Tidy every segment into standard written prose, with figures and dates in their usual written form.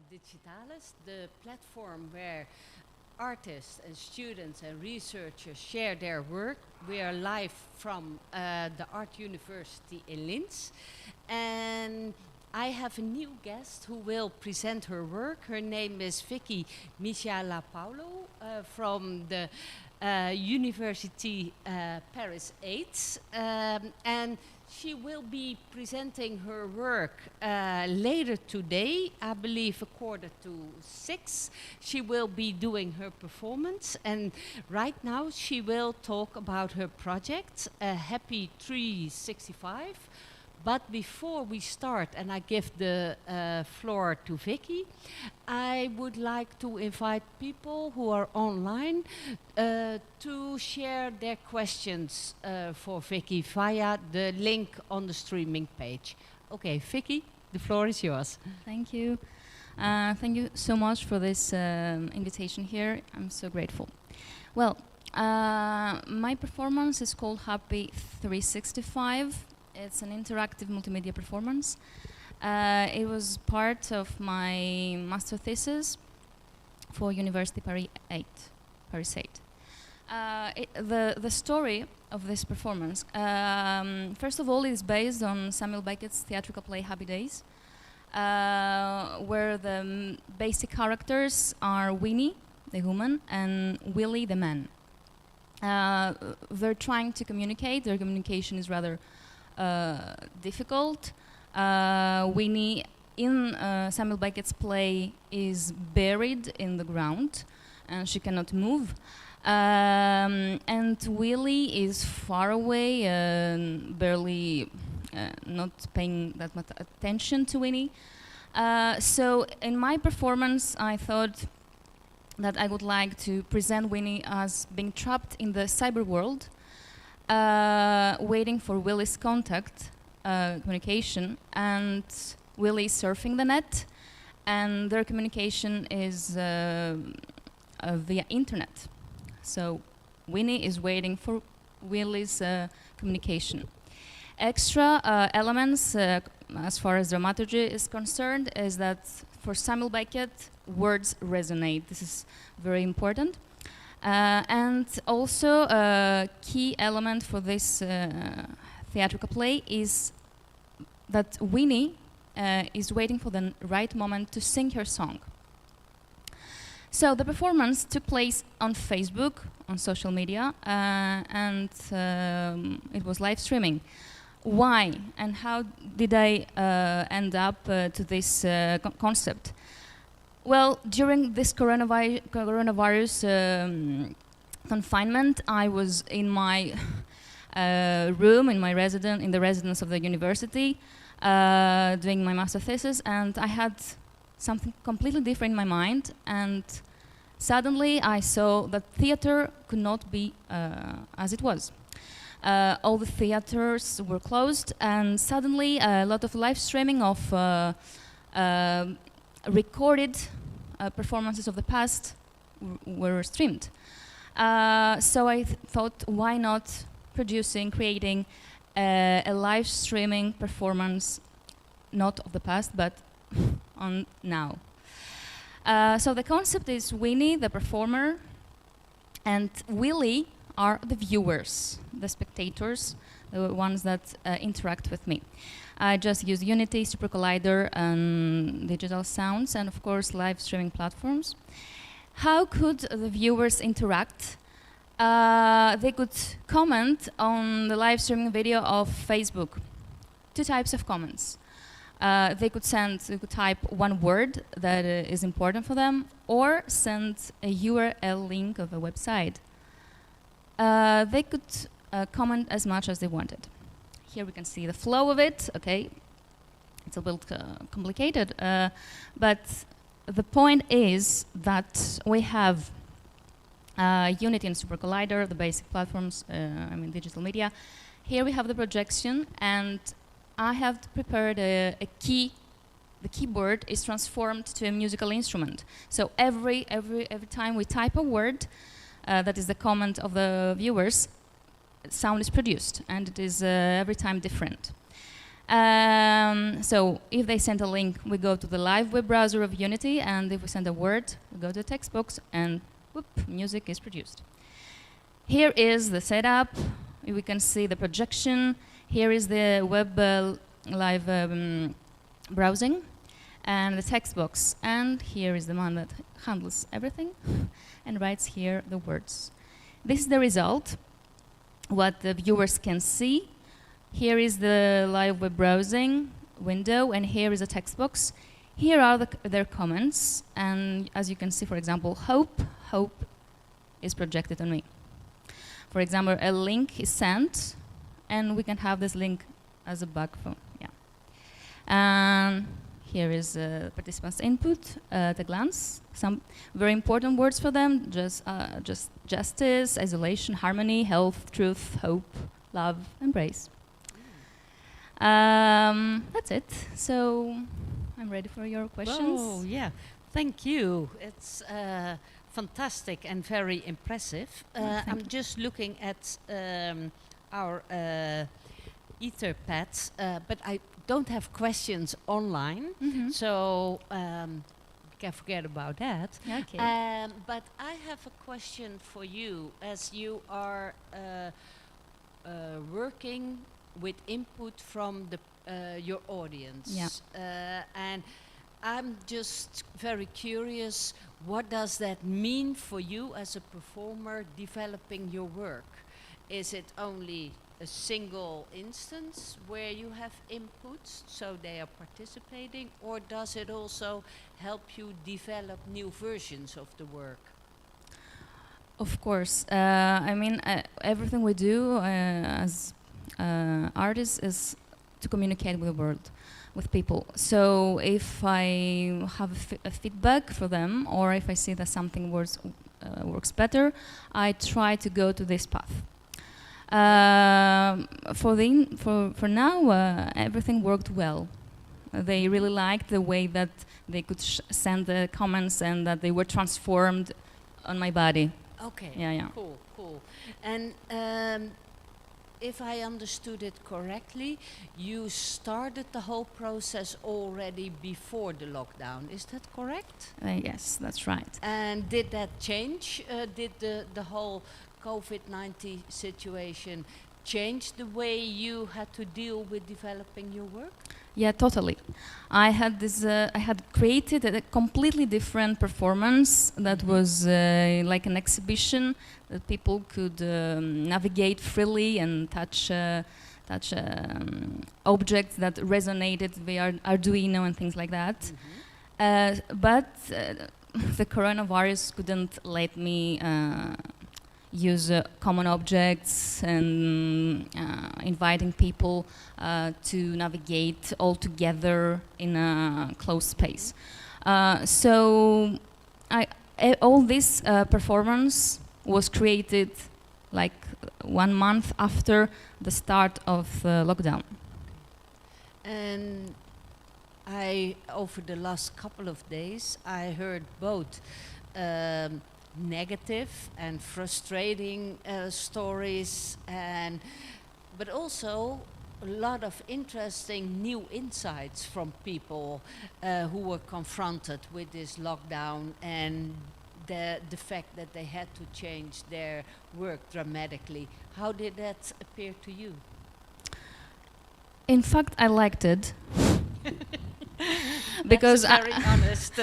digitalis, the platform where artists and students and researchers share their work. We are live from the Art University in Linz. And I have a new guest who will present her work. Her name is Vicky Michaela Paulo from the University Paris 8. And she will be presenting her work later today, I believe 5:45. She will be doing her performance, and right now she will talk about her project, Happy 365. But before we start, and I give the floor to Vicky, I would like to invite people who are online to share their questions for Vicky via the link on the streaming page. Okay, Vicky, the floor is yours. Thank you. Thank you so much for this invitation here. I'm so grateful. Well, my performance is called Happy 365. It's an interactive multimedia performance. It was part of my master thesis for University Paris 8. The story of this performance, first of all, is based on Samuel Beckett's theatrical play Happy Days, where the basic characters are Winnie, the woman, and Willie, the man. They're trying to communicate. Their communication is rather difficult. Winnie in Samuel Beckett's play is buried in the ground and she cannot move. And Willie is far away and barely not paying that much attention to Winnie. So in my performance I thought that I would like to present Winnie as being trapped in the cyber world, waiting for Willie's contact, communication, and Willie surfing the net, and their communication is via internet. So Winnie is waiting for Willie's communication. Extra elements, as far as dramaturgy is concerned, is that for Samuel Beckett, words resonate. This is very important. And also a key element for this theatrical play is that Winnie is waiting for the right moment to sing her song. So the performance took place on Facebook, on social media, and it was live streaming. Why and how did I end up to this concept? Well, during this coronavirus confinement, I was in my room, in the residence of the university, doing my master thesis, and I had something completely different in my mind, and suddenly I saw that theater could not be as it was. All the theaters were closed, and suddenly a lot of live streaming of recorded performances of the past were streamed. So I thought, why not creating a live streaming performance, not of the past, but on now. So the concept is Winnie, the performer, and Willie are the viewers, the spectators, the ones that interact with me. I just use Unity, Super Collider, and digital sounds, and of course live streaming platforms. How could the viewers interact? They could comment on the live streaming video of Facebook. Two types of comments. They could type one word that is important for them, or send a URL link of a website. They could comment as much as they wanted. Here we can see the flow of it. Okay, it's a bit complicated, but the point is that we have Unity and Super Collider, the basic platforms, digital media. Here we have the projection, and I have prepared a key. The keyboard is transformed to a musical instrument. So every time we type a word, that is the comment of the viewers, sound is produced, and it is every time different. So if they send a link, we go to the live web browser of Unity, and if we send a word, we go to the text box, and whoop, music is produced. Here is the setup. We can see the projection. Here is the web live browsing, and the text box. And here is the man that handles everything and writes here the words. This is the result, what the viewers can see. Here is the live web browsing window, and here is a text box. Here are their comments, and as you can see, for example, hope is projected on me. For example, a link is sent, and we can have this link as a bug phone. Yeah. Here is participants' input at a glance. Some very important words for them: just justice, isolation, harmony, health, truth, hope, love, embrace. That's it. So I'm ready for your questions. Oh, yeah. Thank you. It's fantastic and very impressive. I'm just looking at our Etherpads, but I don't have questions online, so can forget about that. Okay. But I have a question for you, as you are working with input from your audience. Yeah. And I'm just very curious, what does that mean for you as a performer developing your work? Is it only a single instance where you have inputs, so they are participating, or does it also help you develop new versions of the work? Of course. I mean, everything we do as artists is to communicate with the world, with people. So if I have a feedback for them, or if I see that something works better, I try to go to this path. For now, everything worked well. They really liked the way that they could send the comments and that they were transformed on my body. Okay. Yeah. Cool. And if I understood it correctly, you started the whole process already before the lockdown. Is that correct? Yes, that's right. And did that change? Did the whole COVID-19 situation change the way you had to deal with developing your work? Yeah, totally. I had created a completely different performance that was like an exhibition that people could navigate freely and touch objects that resonated with Arduino and things like that. But the coronavirus couldn't let me use common objects and inviting people to navigate all together in a closed space. So all this performance was created like 1 month after the start of the lockdown. And over the last couple of days, I heard both negative and frustrating stories, but also a lot of interesting new insights from people who were confronted with this lockdown and the fact that they had to change their work dramatically. How did that appear to you? In fact, I liked it. Because that's very honest,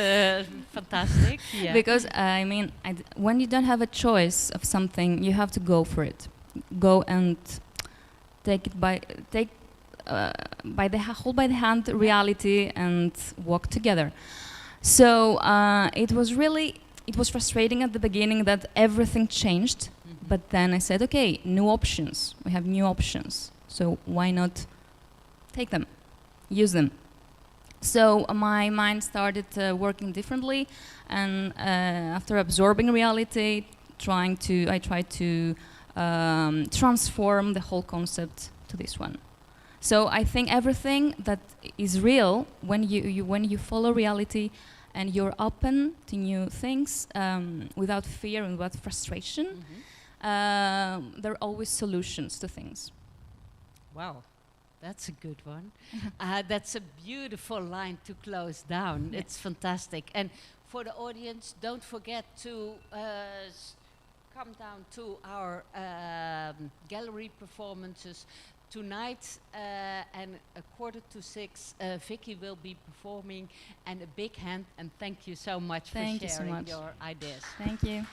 fantastic. Yeah. Because I mean, when you don't have a choice of something, you have to go for it. Go and hold by the hand reality and walk together. So it was frustrating at the beginning that everything changed. But then I said, okay, new options. We have new options. So why not take them, use them? So my mind started working differently, and after absorbing reality, I tried to transform the whole concept to this one. So I think everything that is real, when you follow reality and you're open to new things without fear and without frustration, there are always solutions to things. Wow. That's a good one. That's a beautiful line to close down. Yeah. It's fantastic. And for the audience, don't forget to come down to our gallery performances. Tonight and 5:45, Vicky will be performing. And a big hand and thank you so much Thank for you so sharing much. your ideas. Thank you.